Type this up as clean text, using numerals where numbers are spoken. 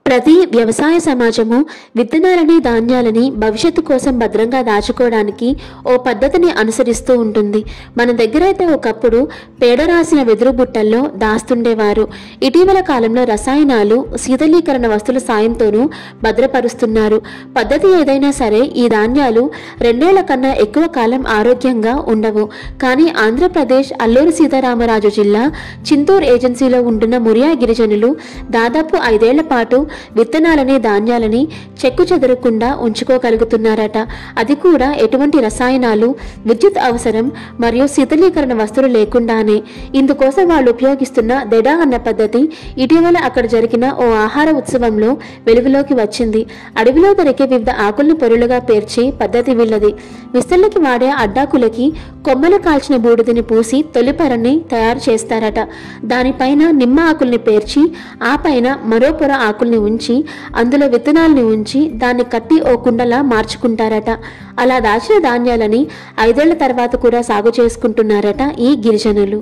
ప్రతి వ్యవసాయ సమాజము విత్తనాలని ధాన్యాలని భవిష్యత్తు కోసం భద్రంగా దాచుకోవడానికి ఓ పద్ధతిని అనుసరిస్తూ ఉంటుంది. మన దగ్గర అయితే ఒకప్పుడు పేడ రాసిన వెదురు బుట్టల్లో దాస్తుండేవారు. ఇటీవల కాలంలో రసాయనాలు శీతలీకరణ వస్తువుల సాయంతోనూ భద్రపరుస్తున్నారు. పద్ధతి ఏదైనా సరే ఈ ధాన్యాలు 2 ఏళ్ల కన్నా ఎక్కువ కాలం ఆరోగ్యంగా ఉండవు. కానీ ఆంధ్రప్రదేశ్ అల్లూరి సీతారామరాజు జిల్లా చింతూరు ఏజెన్సీలో ఉంటున్న మురియా గిరిజనులు దాదాపు 5 ఏళ్ల పాటు విత్తనాలని ధాన్యాలని చెక్కు చెదరకుండా ఉంచుకోగలుగుతున్నారట. అది కూడా ఎటువంటి రసాయనాలు, విద్యుత్ అవసరం మరియు శీతలీకరణ వస్తువులు లేకుండానే. ఇందుకోసం వాళ్ళు ఉపయోగిస్తున్న దెడా అన్న పద్ధతి ఇటీవల అక్కడ జరిగిన ఓ ఆహార ఉత్సవంలో వెలుగులోకి వచ్చింది. అడవిలో దొరికే వివిధ ఆకుల్ని పొరులుగా పేర్చి పద్ధతి వీళ్ళది. విస్తళ్ళకి వాడే అడ్డాకులకి కొమ్మలు కాల్చిన బూడిదని పూసి తొలిపరని తయారు చేస్తారట. దానిపైన నిమ్మ ఆకుల్ని పేర్చి ఆ పైన మరో పొర ఆకుల్ని ఉంచి అందులో విత్తనాలని ఉంచి దాన్ని కట్టి ఓ కుండలా మార్చుకుంటారట. అలా దాచిన ధాన్యాలని 5 ఏళ్ల తర్వాత కూడా సాగు చేసుకుంటున్నారట ఈ గిరిజనులు.